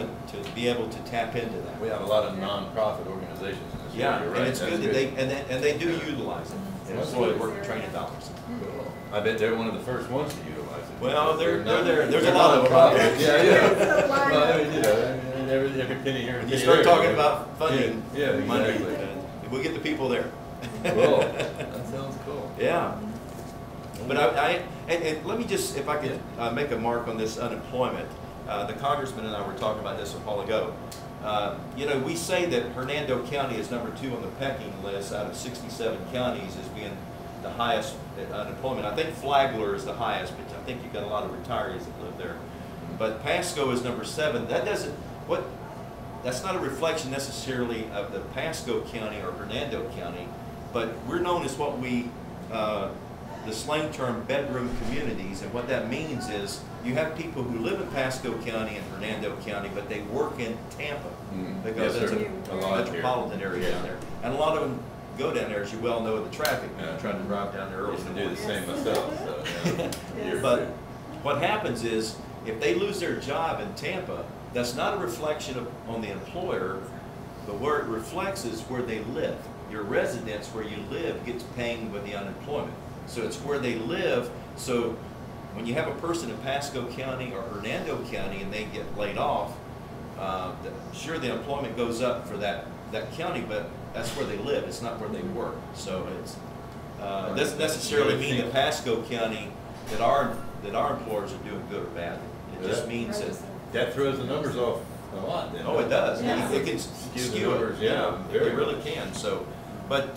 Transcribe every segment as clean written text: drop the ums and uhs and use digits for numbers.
to be able to tap into that. We have a lot of non-profit organizations in this area. Yeah, You're right. and it's That's good that they do utilize it. That's It's why really worth the training dollars. Cool. I bet they're one of the first ones to utilize it. Well, they're not- there. There's a they're lot of them. non-profit. Yeah, yeah. Well, Well, I mean, you know, every penny here. When you start talking about funding yeah, money, exactly. we'll get the people there. Cool. That sounds cool. Yeah. But and let me just, if I could make a mark on this unemployment. The congressman and I were talking about this a while ago. You know, we say that Hernando County is #2 on the pecking list out of 67 counties as being the highest unemployment. I think Flagler is the highest, but I think you've got a lot of retirees that live there. But Pasco is #7. That doesn't, that's not a reflection necessarily of the Pasco County or Hernando County, but we're known as what we, the slang term bedroom communities, and what that means is you have people who live in Pasco County and Hernando County, but they work in Tampa because Yes, it's sir. a metropolitan area down there. And a lot of them go down there, as you well know, with the traffic. Yeah. Trying to drive down there I early. used to do the same myself. So, yeah. But what happens is, if they lose their job in Tampa, that's not a reflection on the employer, but where it reflects is where they live. Your residence where you live gets paying with the unemployment. So it's where they live. So when you have a person in Pasco County or Hernando County and they get laid off, sure, the employment goes up for that county, but that's where they live. It's not where they work. So it's doesn't necessarily mean that Pasco County that our employers are doing good or bad. It just means That throws the numbers off a lot then. oh, it does. Yeah. It can Skew skew the numbers, it. yeah, very It really can. So, but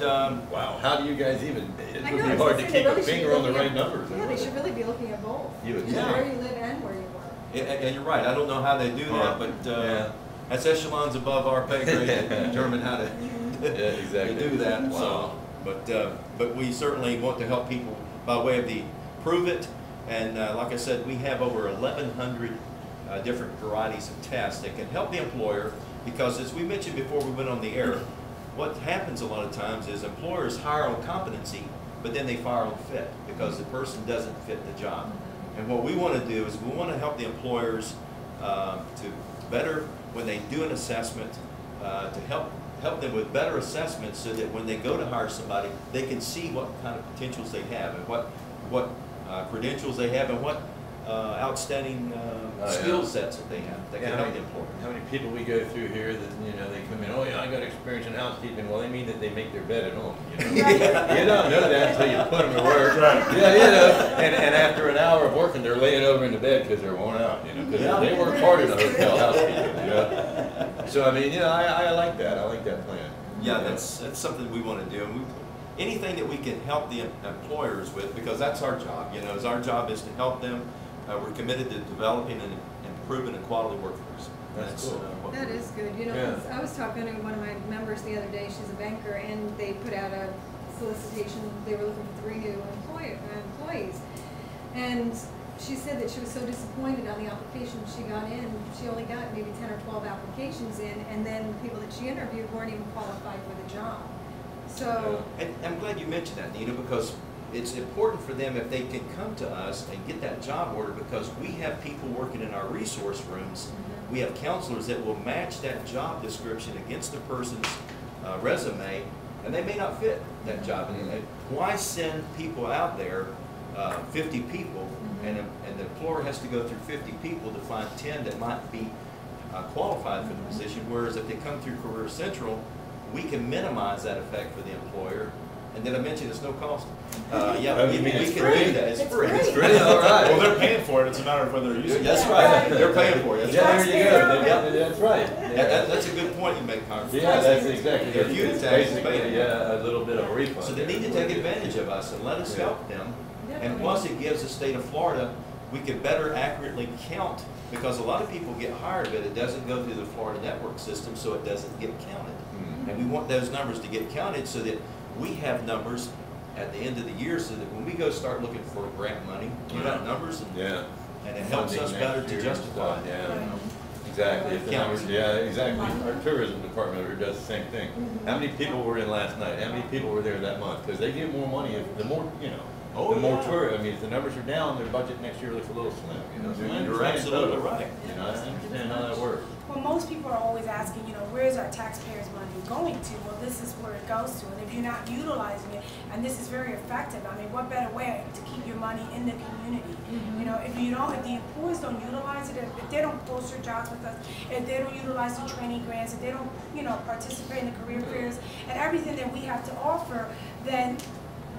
wow, how do you guys even, it I would know, be I was hard gonna to say, keep they a really should finger be on the looking right at- numbers. Yeah, they should really be looking at both. You would Yeah. Where you live and where you work. and you're right. I don't know how they do that, but Yeah. that's echelons above our pay grade to determine how to, Yeah, exactly. to do that. Wow. So, but we certainly want to help people by way of the Prove It, and like I said, we have over 1,100 different varieties of tests that can help the employer, because as we mentioned before we went on the air, what happens a lot of times is employers hire on competency, but then they fire on fit because the person doesn't fit the job. And what we want to do is we want to help the employers to better, when they do an assessment, to help them with better assessments so that when they go to hire somebody, they can see what kind of potentials they have and what credentials they have and what outstanding skill sets that they have that can help the employer. How many people we go through here that, you know, they come in, oh yeah, I got experience in housekeeping. Well, they mean that they make their bed at home, you know. You don't know that until you put them to work. Yeah, you know, and after an hour of working, they're laying over in the bed because they're worn out, you know, because they work hard in a hotel housekeeping, you know. So, I mean, you know, I like that. I like that plan. Yeah, that's something we want to do. And anything that we can help the employers with, because that's our job, you know, our job is to help them. We're committed to developing and improving a quality workforce. That's cool. That is good. You know, Yeah. 'cause I was talking to one of my members the other day. She's a banker, and they put out a solicitation. They were looking for 3 new employees, and she said that she was so disappointed on the application she got in. She only got maybe 10 or 12 applications in, and then the people that she interviewed weren't even qualified for the job. So. And I'm glad you mentioned that, Nita, because it's important for them if they can come to us and get that job order, because we have people working in our resource rooms. We have counselors that will match that job description against the person's resume, and they may not fit that job. And why send people out there, 50 people, and the employer has to go through 50 people to find 10 that might be qualified for the position, whereas if they come through Career Central, we can minimize that effect for the employer. And then I mentioned it's no cost. Yeah, we can do that. It's free. It's free. Great, all right. Well, they're paying for it. It's a matter of whether they're using it. That's right. They're paying for it. That's Yeah, right. there you go. Yeah, that's right. Yeah. That's a good point you make, Congressman. Yeah, that's exactly They're it. fuel It's taxes basically, paid. yeah, a little bit of a refund. So they need to take advantage of us and let us help them. And plus it gives the state of Florida, we can better accurately count, because a lot of people get hired, but it doesn't go through the Florida network system, so it doesn't get counted. And we want those numbers to get counted so that we have numbers at the end of the year, so that when we go start looking for grant money, we got numbers, and it helps us better to justify it. Yeah, exactly. If the numbers, yeah, exactly. Our tourism department over here does the same thing. How many people were in last night? How many people were there that month? Because they get more money if the more, you know, the more tourists. I mean, if the numbers are down, their budget next year looks a little slim. You know, so I You're understand absolutely totally. right. You know, I understand how that works. Well, asking, you know, where's our taxpayers' money going to? Well, this is where it goes to. And if you're not utilizing it, and this is very effective, I mean, what better way to keep your money in the community? You know, if the employees don't utilize it, if they don't post their jobs with us, if they don't utilize the training grants, if they don't, you know, participate in the career fairs and everything that we have to offer, then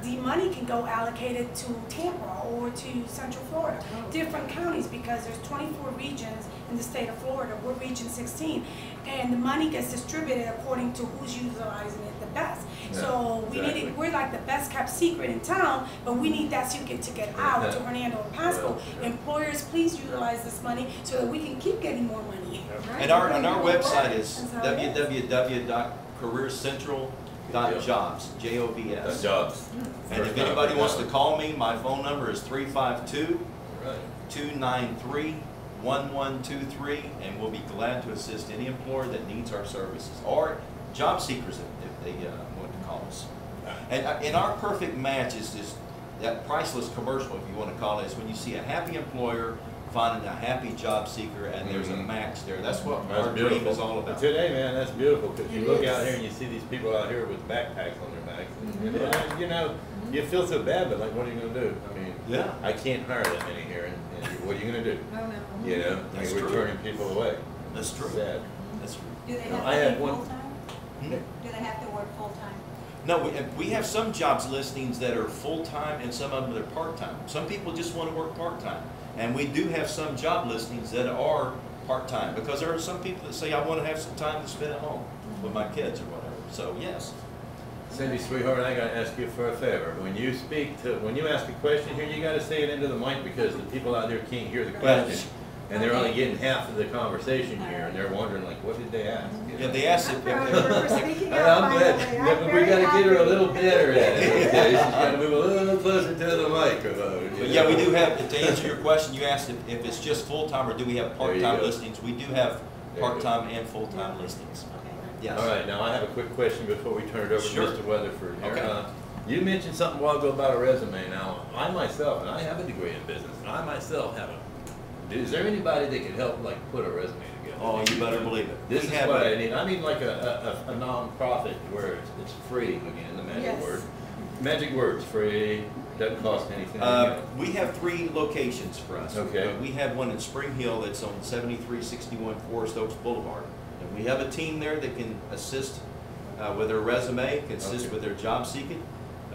the money can go allocated to Tampa or to Central Florida, different counties, because there's 24 regions in the state of Florida. We're region 16, and the money gets distributed according to who's utilizing it the best. Yeah, so we exactly. we're like the best kept secret in town, but we need that secret to get out to Hernando and Pasco. Yeah. Employers, please utilize this money so that we can keep getting more money. And our website is www.careercentral.jobs, J-O-B-S. Jobs. And if anybody wants to call me, my phone number is 352-293-1123, and we'll be glad to assist any employer that needs our services, or job seekers if they want to call us. And our perfect match is this, that priceless commercial, if you want to call it, is when you see a happy employer finding a happy job seeker, and there's a match there. That's what our dream is all about. Today, man, that's beautiful, because you look out here and you see these people out here with backpacks on their backs, and you know, you feel so bad, but like, what are you going to do? I mean, I can't hire that many here, and what are you going to do? Oh, no. You know, That's we're true. turning people away. That's true. Sad. That's true. Do they No, have I to had work one- full-time? Hmm? Do they have to work full-time? No, we have some jobs listings that are full-time and some of them that are part-time. Some people just want to work part-time. And we do have some job listings that are part-time, because there are some people that say, I want to have some time to spend at home with my kids or whatever. So, yes. Cindy, sweetheart, I got to ask you for a favor. When you ask a question here, you got to say it into the mic, because the people out there can't hear the question. And they're only getting half of the conversation here, and they're wondering, like, what did they ask? You Yeah, know? they asked I'm if proud of her for speaking up, I'm by the glad. way. Yeah, I'm but we very got to get her a happy. little better at it. Okay? She's got to move a little closer to the microphone. But yeah, we do have, to answer your question, you asked if it's just full-time or do we have There you part-time go. listings. We do have you part-time and full-time listings. Okay. Yes. All right, now I have a quick question before we turn it over Sure. to Mr. Weatherford here. Okay. You mentioned something a while ago about a resume. Now, I myself, and I have a degree in business, and I myself have a. Is there anybody that can help, like, put a resume together? Oh, you better believe it. This We is have what a- I need. I need like a non-profit where it's free, again, the magic Yes. word. Magic words, free, doesn't cost anything. We have 3 locations for us. Okay. We have one in Spring Hill that's on 7361 Forest Oaks Boulevard. And we have a team there that can assist with their resume, can assist with their job seeking,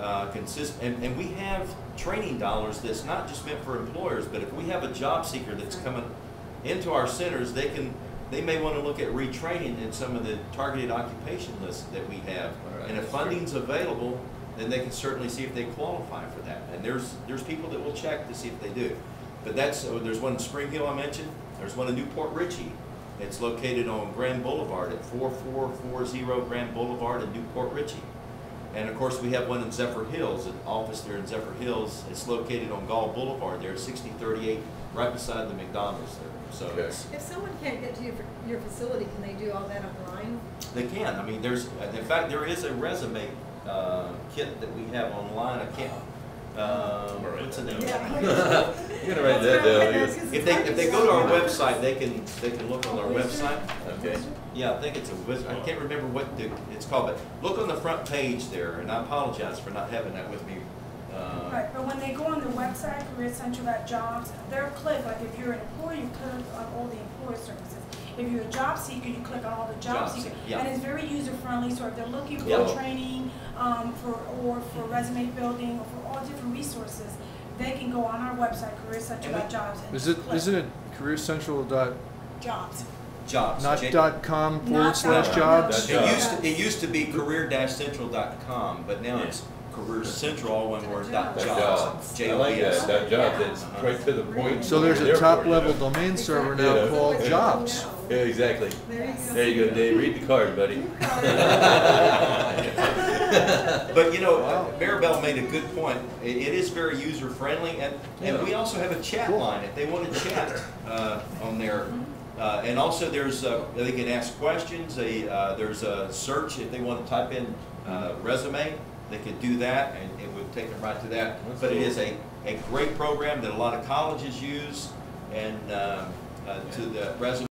and we have training dollars that's not just meant for employers, but if we have a job seeker that's coming into our centers, they may want to look at retraining in some of the targeted occupation lists that we have. All right, And if that's funding's available, then they can certainly see if they qualify for that. And there's people that will check to see if they do. But there's one in Spring Hill I mentioned. There's one in Newport Richey. It's located on Grand Boulevard at 4440 Grand Boulevard in Newport Richey. And of course, we have one in Zephyr Hills, an office there in Zephyr Hills. It's located on Gall Boulevard there, 6038, right beside the McDonald's there. So Okay. If someone can't get to your facility, can they do all that online? they can. I mean, in fact, there is a resume kit that we have online. I can't. What's the name? You're gonna write that down. If they go to our website, they can look on our website. Okay. Yeah, I think it's I can't remember what it's called, but look on the front page there, and I apologize for not having that with me. Right, but when they go on the website, careercentral.jobs, they'll click, like if you're an employee, you click on all the employer services. If you're a job seeker, you click on all the job Job seeker. seeker, yeah. And it's very user-friendly, so if they're looking for Yeah. training, for resume building, or for all different resources, they can go on our website, careercentral.jobs, and Isn't click it careercentral.jobs, jobs. not J- .com Not /jobs? .com. It used to be career-central.com, but now it's Career Central, all one word, Jobs. .jobs. I like J-O-B-S. that jobs. It's right to the point. So there's a Therefore, top-level you know. domain server Yeah. now called Jobs. Yeah, exactly. There you go. There you go, Dave. Read the card, buddy. But you know, Maribel made a good point. It is very user-friendly, and we also have a chat line if they want to chat on there. And also there's, they can ask questions, there's a search if they want to type in resume, they could do that and it would take them right to that. That's But it cool. is a great program that a lot of colleges use, and to the resume